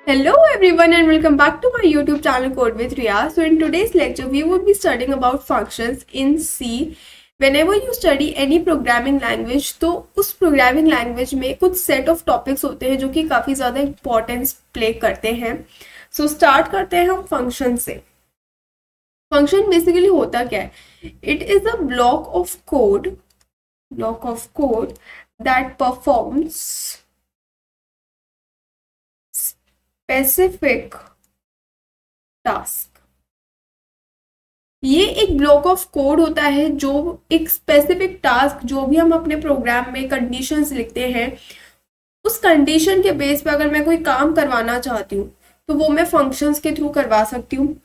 Hello everyone and welcome back to my YouTube channel Code with Riya. So in today's lecture we would be studying about functions in C. Whenever you study any programming language तो उस programming language में कुछ set of topics होते हैं जो कि काफ़ी ज़्यादा importance play करते हैं. So start करते हैं हम function से. Function basically होता क्या है? It is a block of code that performs specific task. ये एक ब्लॉक ऑफ कोड होता है जो एक स्पेसिफिक टास्क जो भी हम अपने प्रोग्राम में कंडीशंस लिखते हैं उस कंडीशन के बेस पे अगर मैं कोई काम करवाना चाहती हूँ तो वो मैं फंक्शंस के थ्रू करवा सकती हूँ.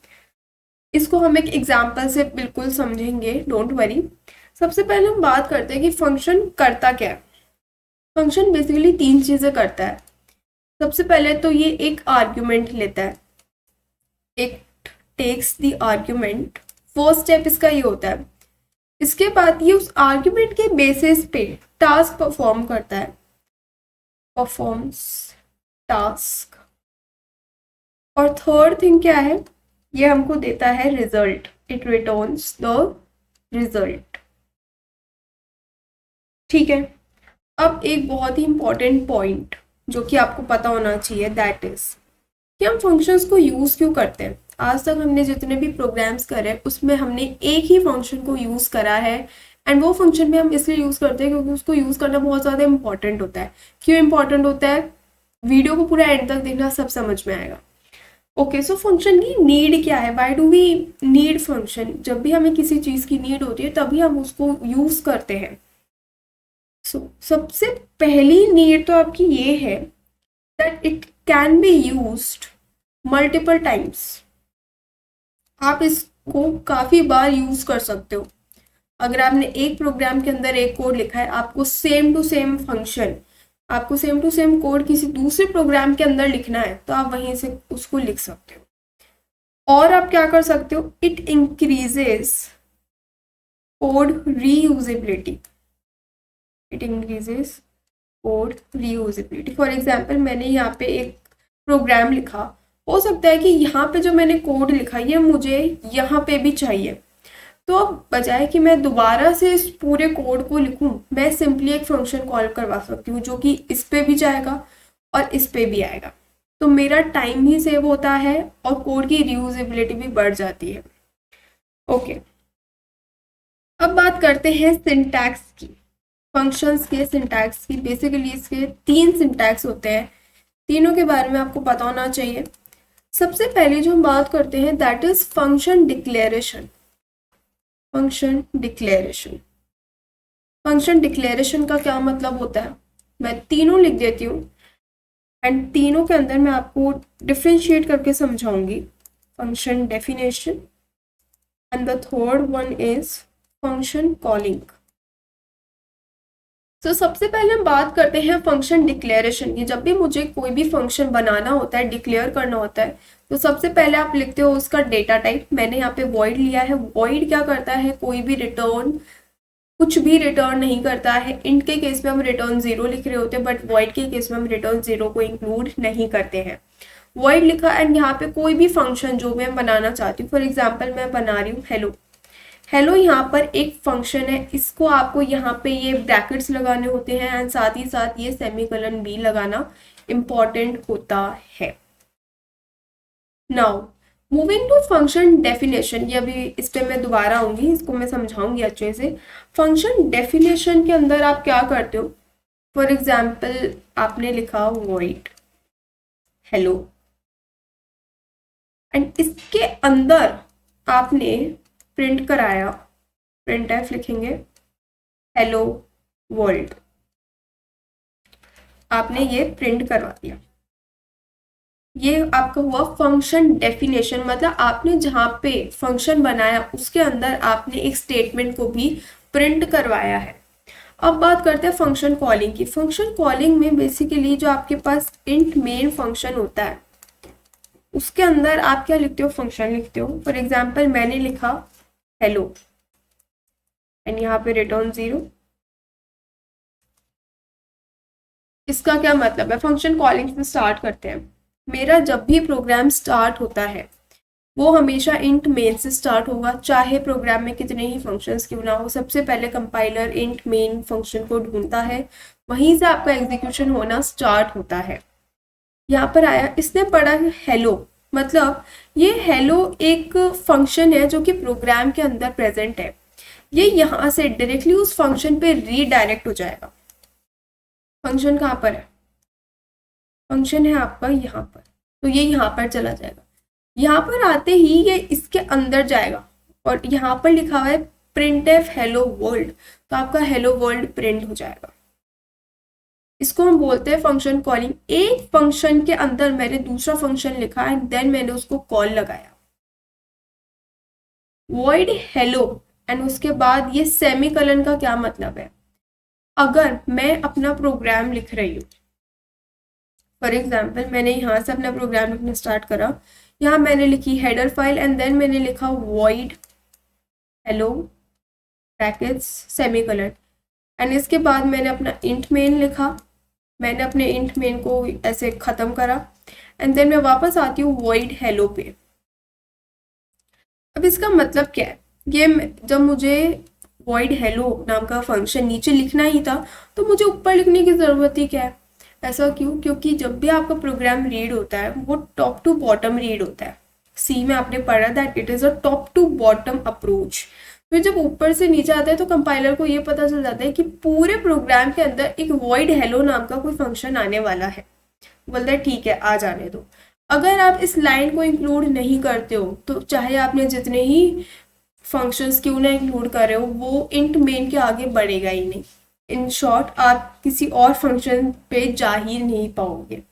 इसको हम एक एग्जांपल से बिल्कुल समझेंगे, डोंट वरी. सबसे पहले हम बात करते हैं कि फंक्शन करता क्या है. फंक्शन बेसिकली 3 चीज़ें करता है. सबसे पहले तो ये एक आर्ग्यूमेंट लेता है, it takes the argument. First step इसका ये होता है. इसके बाद ये उस आर्ग्यूमेंट के बेसिस पे टास्क परफॉर्म करता है, परफॉर्म्स टास्क. और थर्ड थिंग क्या है, ये हमको देता है result. It returns the result. ठीक है. अब एक बहुत ही इंपॉर्टेंट पॉइंट जो कि आपको पता होना चाहिए, दैट इज कि हम फंक्शंस को यूज़ क्यों करते हैं. आज तक हमने जितने भी प्रोग्राम्स करे उसमें हमने एक ही फंक्शन को यूज़ करा है. एंड वो फंक्शन भी हम इसलिए यूज़ करते हैं क्योंकि उसको यूज़ करना बहुत ज़्यादा इंपॉर्टेंट होता है. क्यों इंपॉर्टेंट होता है, वीडियो को पूरा एंड तक देखना, सब समझ में आएगा. ओके, सो फंक्शन की नीड क्या है, why do we need function. जब भी हमें किसी चीज़ की नीड होती है तभी हम उसको यूज़ करते हैं. सबसे पहली नीड तो आपकी ये है that it can be used multiple times. आप इसको काफ़ी बार यूज़ कर सकते हो. अगर आपने एक प्रोग्राम के अंदर एक कोड लिखा है, आपको सेम टू सेम फंक्शन, आपको सेम टू सेम कोड किसी दूसरे प्रोग्राम के अंदर लिखना है तो आप वहीं से उसको लिख सकते हो. और आप क्या कर सकते हो, it increases code reusability. It increases code reusability. For example, मैंने यहाँ पे एक प्रोग्राम लिखा, हो सकता है कि यहाँ पे जो मैंने कोड लिखा ये मुझे यहाँ पे भी चाहिए. तो अब बजाय कि मैं दोबारा से इस पूरे कोड को लिखूँ, मैं सिंपली एक फंक्शन कॉल करवा सकती हूँ जो कि इस पे भी जाएगा और इस पे भी आएगा. तो मेरा टाइम भी सेव होता है और कोड की रीयूजेबिलिटी भी बढ़ जाती है. ओके, अब बात करते हैं सिंटैक्स की. फंक्शंस के सिंटैक्स की. बेसिकली इसके 3 सिंटैक्स होते हैं. तीनों के बारे में आपको पता होना चाहिए. सबसे पहले जो हम बात करते हैं that is function declaration. Function declaration. Function declaration का क्या मतलब होता है, मैं तीनों लिख देती हूँ एंड तीनों के अंदर मैं आपको डिफ्रेंशिएट करके समझाऊंगी. Function definition and the third one is function calling. तो सबसे पहले हम बात करते हैं फंक्शन डिक्लेरेशन की. जब भी मुझे कोई भी फंक्शन बनाना होता है, डिक्लेयर करना होता है, तो सबसे पहले आप लिखते हो उसका डेटा टाइप. मैंने यहाँ पे वॉइड लिया है. वॉइड क्या करता है, कोई भी रिटर्न, कुछ भी रिटर्न नहीं करता है. इंट के केस में हम रिटर्न 0 लिख रहे होते हैं, बट वॉइड के केस में हम रिटर्न 0 को इंक्लूड नहीं करते हैं. वॉइड लिखा एंड यहाँ पे कोई भी फंक्शन जो मैं बनाना चाहती हूँ, फॉर एग्जाम्पल मैं बना रही हूँ हेलो. हेलो यहाँ पर एक फंक्शन है, इसको आपको यहाँ पे ये ब्रैकेट्स लगाने होते हैं एंड साथ ही साथ ये सेमीकोलन भी लगाना इम्पॉर्टेंट होता है. Now moving to function definition. ये अभी इस पे मैं दोबारा आऊंगी, इसको मैं समझाऊंगी अच्छे से. फंक्शन डेफिनेशन के अंदर आप क्या करते हो, फॉर एग्जाम्पल आपने लिखा वॉइड हेलो एंड इसके अंदर आपने प्रिंट कराया, प्रिंट एफ लिखेंगे हेलो वर्ल्ड. आपने ये प्रिंट करवा दिया. ये आपका हुआ फंक्शन डेफिनेशन. मतलब आपने जहाँ पे फंक्शन बनाया उसके अंदर आपने एक स्टेटमेंट को भी प्रिंट करवाया है. अब बात करते हैं फंक्शन कॉलिंग की. फंक्शन कॉलिंग में बेसिकली जो आपके पास इंट मेन फंक्शन होता है उसके अंदर आप क्या लिखते हो, फंक्शन लिखते हो. फॉर एग्जाम्पल मैंने लिखा हेलो एंड यहाँ पे रिटर्न 0. इसका क्या मतलब है, फंक्शन कॉलिंग से स्टार्ट करते हैं. मेरा जब भी प्रोग्राम स्टार्ट होता है वो हमेशा इंट मेन से स्टार्ट होगा, चाहे प्रोग्राम में कितने ही फंक्शंस क्यों ना हो। सबसे पहले कंपाइलर इंट मेन फंक्शन को ढूंढता है, वहीं से आपका एग्जीक्यूशन होना स्टार्ट होता है। यहाँ पर आया, इसने पढ़ा है हेलो, मतलब ये हेलो एक फंक्शन है जो कि प्रोग्राम के अंदर प्रेजेंट है। ये यहाँ से डायरेक्टली उस फंक्शन पे रीडायरेक्ट हो जाएगा। फंक्शन कहाँ पर है? फंक्शन है आपका यहाँ पर, तो ये यहाँ पर चला जाएगा। यहाँ पर आते ही ये इसके अंदर जाएगा और यहाँ पर लिखा हुआ है प्रिंट एफ हेलो वर्ल्ड, तो आपका हेलो वर्ल्ड प्रिंट हो जाएगा। इसको हम बोलते हैं फंक्शन कॉलिंग। एक फंक्शन के अंदर मैंने दूसरा फंक्शन लिखा एंड देन मैंने उसको कॉल लगाया, वॉइड हेलो, एंड उसके बाद ये सेमीकोलन का क्या मतलब है? अगर मैं अपना प्रोग्राम लिख रही हूँ, फॉर एग्जाम्पल मैंने यहाँ से अपना प्रोग्राम लिखना स्टार्ट करा, यहाँ मैंने लिखी हेडर फाइल एंड देन मैंने लिखा void hello brackets semicolon, and इसके बाद मैंने अपना इंट मेन लिखा, मैंने अपने इंट मेन को ऐसे ख़त्म करा एंड देन मैं वापस आती हूँ वॉइड हेलो पे। अब इसका मतलब क्या है? जब मुझे वॉइड हेलो नाम का फंक्शन नीचे लिखना ही था तो मुझे ऊपर लिखने की ज़रूरत ही क्या है? ऐसा क्यों? क्योंकि जब भी आपका प्रोग्राम रीड होता है वो टॉप टू बॉटम रीड होता है। सी में आपने पढ़ा that it is a top to bottom approach. फिर जब ऊपर से नीचे आता है तो कंपाइलर को ये पता चल जाता है कि पूरे प्रोग्राम के अंदर एक वॉइड हेलो नाम का कोई फंक्शन आने वाला है। बोलता है ठीक है, आ जाने दो। अगर आप इस लाइन को इंक्लूड नहीं करते हो तो चाहे आपने जितने ही फंक्शंस क्यों ना इंक्लूड कर रहे हो, वो इंट मेन के आगे बढ़ेगा ही नहीं। इन शॉर्ट आप किसी और फंक्शन पे जा ही नहीं पाओगे।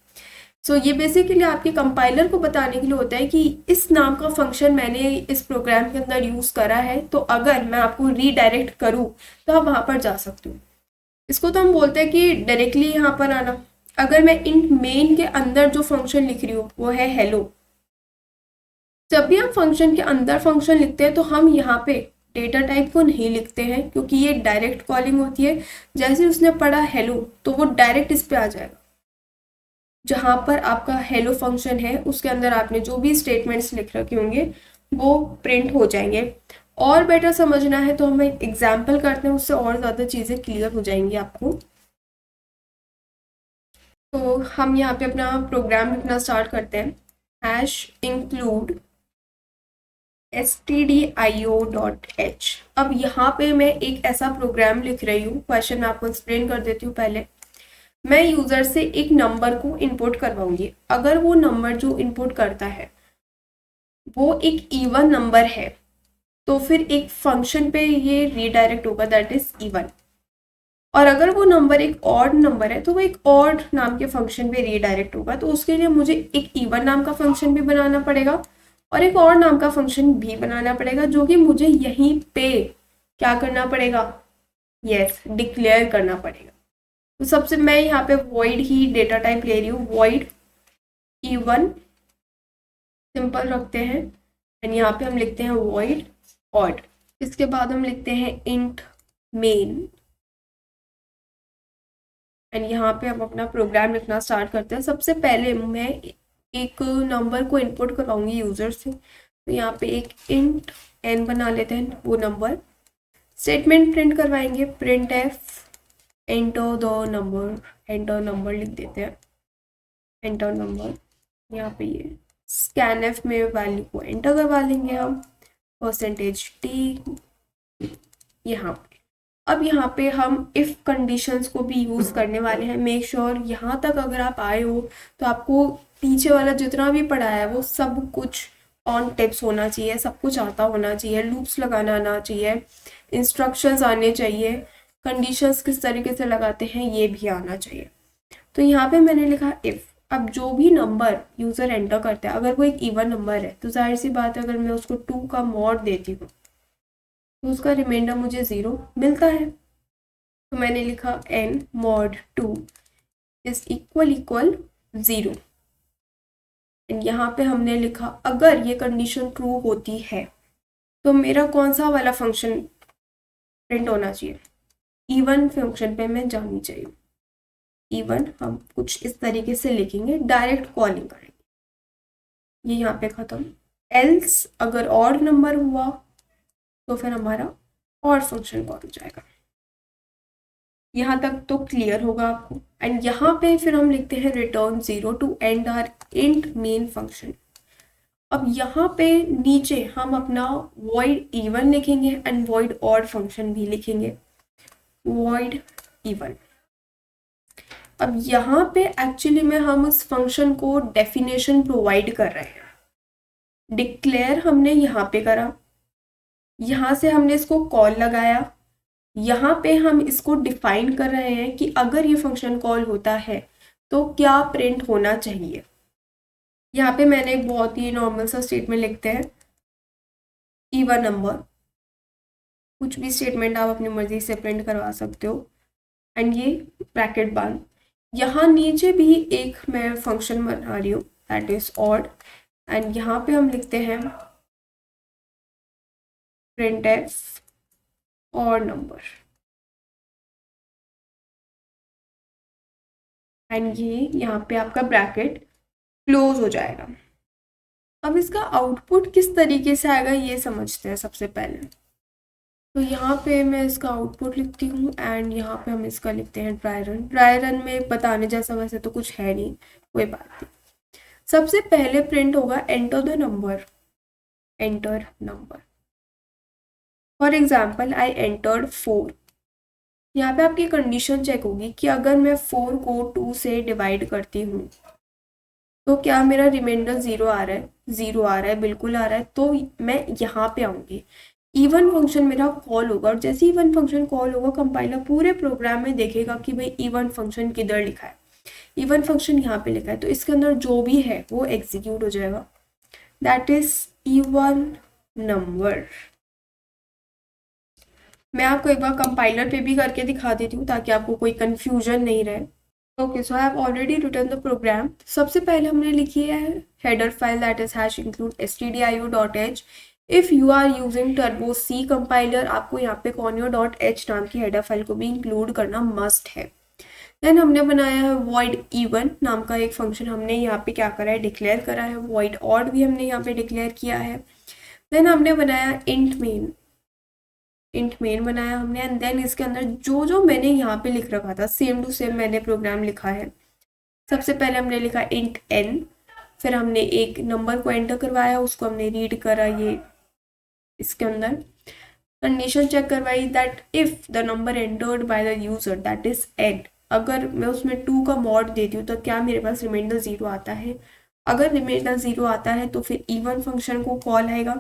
सो ये बेसिकली आपके कंपाइलर को बताने के लिए होता है कि इस नाम का फंक्शन मैंने इस प्रोग्राम के अंदर यूज़ करा है, तो अगर मैं आपको रीडायरेक्ट करूँ तो आप वहाँ पर जा सकते हो। इसको तो हम बोलते हैं कि डायरेक्टली यहाँ पर आना। अगर मैं इंट मेन के अंदर जो फंक्शन लिख रही हूँ वो है हेलो, जब भी हम फंक्शन के अंदर फंक्शन लिखते हैं तो हम यहाँ पे डेटा टाइप को नहीं लिखते हैं क्योंकि ये डायरेक्ट कॉलिंग होती है। जैसे उसने पढ़ा हेलो तो वो डायरेक्ट इस पे आ जाएगा। जहाँ पर आपका हेलो फंक्शन है उसके अंदर आपने जो भी स्टेटमेंट्स लिख रखे होंगे वो प्रिंट हो जाएंगे। और बेटर समझना है तो हम एक एग्जाम्पल करते हैं, उससे और ज़्यादा चीज़ें क्लियर हो जाएंगी आपको। तो हम यहाँ पे अपना प्रोग्राम लिखना स्टार्ट करते हैं। Hash include stdio.h। अब यहाँ पे मैं एक ऐसा प्रोग्राम लिख रही हूँ, क्वेश्चन मैं आपको एक्सप्लेन कर देती हूँ। पहले मैं यूज़र से एक नंबर को इनपुट करवाऊंगी। अगर वो नंबर जो इनपुट करता है वो एक इवन नंबर है तो फिर एक फंक्शन पे ये रीडायरेक्ट होगा, दैट इज इवन। और अगर वो नंबर एक ऑड नंबर है तो वो एक ऑड नाम के फंक्शन पे रीडायरेक्ट होगा। तो उसके लिए मुझे एक इवन नाम का फंक्शन भी बनाना पड़ेगा और एक और नाम का फंक्शन भी बनाना पड़ेगा, जो कि मुझे यहीं पे क्या करना पड़ेगा? यस, डिक्लेयर करना पड़ेगा। तो सबसे मैं यहाँ पे वॉइड ही डेटा टाइप ले रही हूँ, वॉइड इवन सिंपल रखते हैं एंड यहाँ पे हम लिखते हैं वॉइड ऑड। इसके बाद हम लिखते हैं इंट मेन एंड यहाँ पे हम अपना प्रोग्राम लिखना स्टार्ट करते हैं। सबसे पहले मैं एक नंबर को इनपुट कराऊंगी यूज़र से, तो यहाँ पे एक इंट n बना लेते हैं, वो नंबर। स्टेटमेंट प्रिंट करवाएंगे, print F enter the number, enter number लिख देते हैं, एंटर नंबर। यहाँ पे ये स्कैन एफ में वैल्यू को एंटर करवा लेंगे हम, %t यहाँ पे। अब यहाँ पे हम इफ़ कंडीशंस को भी यूज़ करने वाले हैं। मेक श्योर यहाँ तक अगर आप आए हो तो आपको पीछे वाला जितना भी पढ़ाया है वो सब कुछ ऑन टिप्स होना चाहिए, सब कुछ आता होना चाहिए, लूप्स लगाना आना चाहिए, इंस्ट्रक्शंस आने चाहिए, कंडीशंस किस तरीके से लगाते हैं ये भी आना चाहिए। तो यहाँ पे मैंने लिखा इफ़। अब जो भी नंबर यूज़र एंटर करता है अगर वो एक इवन नंबर है तो जाहिर सी बात है अगर मैं उसको 2 का मॉड देती हूँ तो उसका रिमाइंडर मुझे 0 मिलता है। तो मैंने लिखा n mod 2 is equal 0 and यहाँ पे हमने लिखा अगर ये कंडीशन ट्रू होती है तो मेरा कौन सा वाला फंक्शन प्रिंट होना चाहिए? इवन फंक्शन पे मैं जानी चाहिए। इवन हम कुछ इस तरीके से लिखेंगे, डायरेक्ट कॉलिंग करेंगे। ये यहाँ पे ख़त्म। एल्स अगर ऑड नंबर हुआ तो फिर हमारा और फंक्शन कॉल हो जाएगा। यहाँ तक तो क्लियर होगा आपको। एंड यहाँ पे फिर हम लिखते हैं return 0 to end our int main function. अब यहाँ पे नीचे हम अपना void even लिखेंगे एंड void odd फंक्शन भी लिखेंगे, void even। अब यहाँ पे एक्चुअली में हम उस फंक्शन को डेफिनेशन प्रोवाइड कर रहे हैं। डिक्लेयर हमने यहाँ पे करा, यहाँ से हमने इसको कॉल लगाया, यहाँ पे हम इसको डिफाइन कर रहे हैं कि अगर ये फंक्शन कॉल होता है तो क्या प्रिंट होना चाहिए। यहाँ पे मैंने एक बहुत ही नॉर्मल सा स्टेटमेंट लिखते हैं, इवन नंबर। कुछ भी स्टेटमेंट आप अपनी मर्जी से प्रिंट करवा सकते हो। एंड ये ब्रैकेट बंद। यहाँ नीचे भी एक मैं फंक्शन बना रही हूँ दैट इज ऑड। एंड यहाँ पे हम लिखते हैं printf ऑड नंबर। एंड ये यहाँ पे आपका ब्रैकेट क्लोज हो जाएगा। अब इसका आउटपुट किस तरीके से आएगा ये समझते हैं सबसे पहले। तो यहाँ पे मैं इसका आउटपुट लिखती हूँ एंड यहाँ पे हम इसका लिखते हैं ड्राई रन। ड्राई रन में बताने जैसा वैसे तो कुछ है नहीं, कोई बात नहीं। सबसे पहले प्रिंट होगा enter the number, enter number. For example I entered 4। यहाँ पे आपकी कंडीशन चेक होगी कि अगर मैं 4 को 2 से डिवाइड करती हूँ तो क्या मेरा रिमाइंडर 0 आ रहा है, 0 आ रहा है, बिल्कुल आ रहा है, तो मैं यहाँ पे आऊँगी। इवन फंक्शन मेरा कॉल होगा और जैसे इवन फंक्शन कॉल होगा कंपाइलर पूरे प्रोग्राम में देखेगा कि भाई इवन फंक्शन किधर लिखा है। इवन फंक्शन यहाँ पे लिखा है तो इसके अंदर जो भी है वो एग्जीक्यूट हो जाएगा, दैट इज इवन नंबर। मैं आपको एक बार कंपाइलर पे भी करके दिखा देती हूँ ताकि आपको कोई कंफ्यूजन नहीं रहे। Okay, so I have already return the program. सबसे पहले हमने लिखी है header file that is #include stdio.h। If you are using Turbo C compiler आपको यहाँ पे conio.h नाम की हेडर फाइल को भी इंक्लूड करना मस्ट है। देन हमने बनाया है void even नाम का एक फंक्शन, हमने यहाँ पे क्या करा है डिक्लेयर करा है। void odd भी हमने यहाँ पे डिक्लेयर किया है। देन हमने बनाया int main बनाया हमने। एंड देन इसके अंदर जो जो मैंने यहाँ पे लिख रखा था सेम टू सेम मैंने प्रोग्राम लिखा है। सबसे पहले हमने लिखा int n, फिर हमने एक नंबर को एंटर करवाया, उसको हमने रीड करा ये इसके अंदर। कंडीशन चेक करवाई that if the number entered by the user that is n, अगर मैं उसमें 2 का मॉड देती हूँ तो क्या मेरे पास रिमाइंडर 0 आता है। अगर रिमाइंडर 0 आता है तो फिर इवन फंक्शन को कॉल आएगा,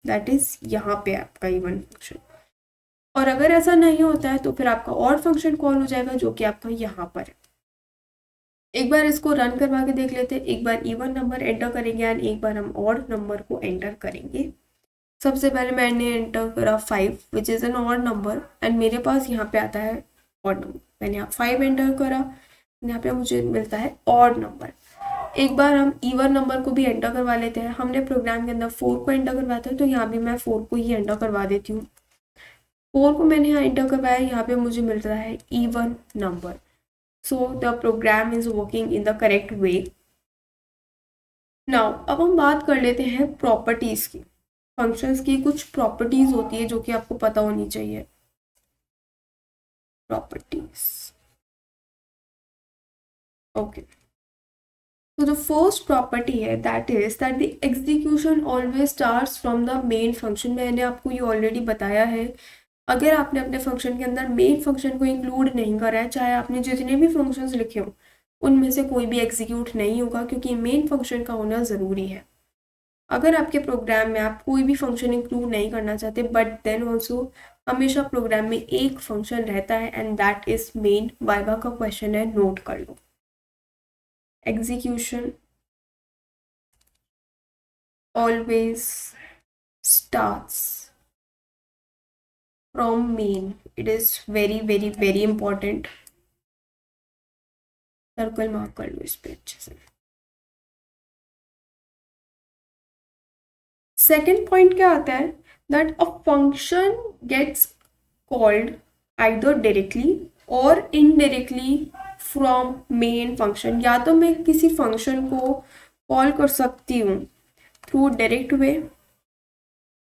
दैट इज यहाँ पे आपका इवन फंक्शन। और अगर ऐसा नहीं होता है तो फिर आपका ऑड फंक्शन कॉल हो जाएगा जो कि आपका यहाँ पर है। एक बार इसको रन करवा के देख लेते हैं। एक बार इवन नंबर एंटर करेंगे एंड एक बार हम ऑड नंबर को एंटर करेंगे। सबसे पहले मैंने एंटर करा 5 which is an odd number and मेरे पास यहाँ पे आता है ऑड नंबर। मैंने यहाँ 5 एंटर करा, यहाँ पे मुझे मिलता है ऑड नंबर। एक बार हम इवन नंबर को भी एंटर करवा लेते हैं। हमने प्रोग्राम के अंदर 4 को एंटर करवाते हैं तो यहाँ भी मैं 4 को ही एंटर करवा देती हूँ। 4 को मैंने यहाँ एंटर करवाया, यहाँ पे मुझे मिल रहा है even number. So the program is working in the correct way. Now अब हम बात कर लेते हैं प्रॉपर्टीज की। फंक्शंस की कुछ प्रॉपर्टीज होती है जो कि आपको पता होनी चाहिए। Properties, okay. So the first property है that is that the execution always starts from the main function। मैंने आपको ये ऑलरेडी बताया है। अगर आपने अपने फंक्शन के अंदर मेन फंक्शन को इंक्लूड नहीं करा है, चाहे आपने जितने भी फंक्शंस लिखे हो उनमें से कोई भी एग्जीक्यूट नहीं होगा क्योंकि मेन फंक्शन का होना ज़रूरी है। अगर आपके प्रोग्राम में आप कोई भी फंक्शन इंक्लूड नहीं करना चाहते बट देन ऑल्सो हमेशा प्रोग्राम में एक फंक्शन रहता है and that is main. Viva का क्वेश्चन है, नोट कर लो। Execution always starts from main। it is very very very important। Circle mark कर लो इस पे अच्छे से। सेकेंड पॉइंट क्या आता है that a function gets called either directly और इनडायरेक्टली फ्रॉम मेन फंक्शन। या तो मैं किसी फंक्शन को कॉल कर सकती हूँ थ्रू डायरेक्ट वे,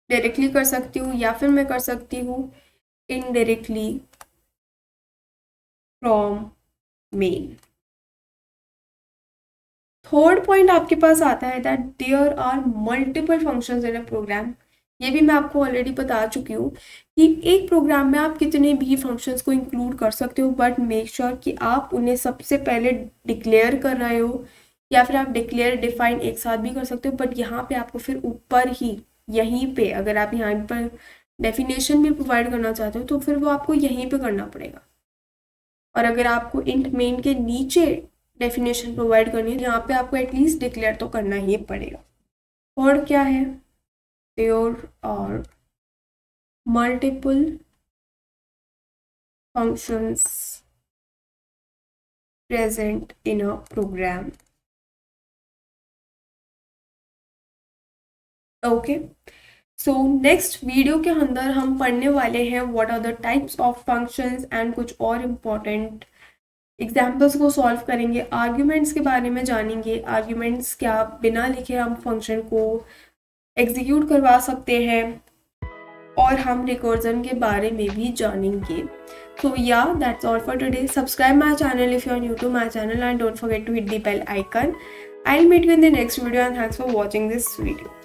डायरेक्टली कर सकती हूँ, या फिर मैं कर सकती हूँ indirectly from main. Third point आपके पास आता है that there are multiple functions in a program. ये भी मैं आपको ऑलरेडी बता चुकी हूँ कि एक प्रोग्राम में आप कितने भी फंक्शंस को इंक्लूड कर सकते हो, बट मेक श्योर कि आप उन्हें सबसे पहले डिक्लेयर कर रहे हो, या फिर आप डिक्लेयर डिफाइन एक साथ भी कर सकते हो। बट यहाँ पे आपको फिर ऊपर ही यहीं पे अगर आप यहाँ पर डेफिनेशन भी प्रोवाइड करना चाहते हो तो फिर वो आपको यहीं पे करना पड़ेगा। और अगर आपको इंट मेन के नीचे डेफिनेशन प्रोवाइड करनी है, यहाँ पे आपको एटलीस्ट डिक्लेयर तो करना ही पड़ेगा। और क्या है, there are multiple functions present in a program. Okay, so next video के अंदर हम पढ़ने वाले हैं what are the types of functions and कुछ और इम्पोर्टेंट एग्जाम्पल्स को सॉल्व करेंगे, आर्ग्यूमेंट्स के बारे में जानेंगे, आर्ग्यूमेंट्स क्या बिना लिखे हम फंक्शन को एग्जीक्यूट करवा सकते हैं, और हम रिकर्जन के बारे में भी जानेंगे। So yeah, that's all for today. Subscribe my channel if you are new to my channel, and don't forget to hit the bell icon. I'll meet you in the next video, and thanks for watching this video.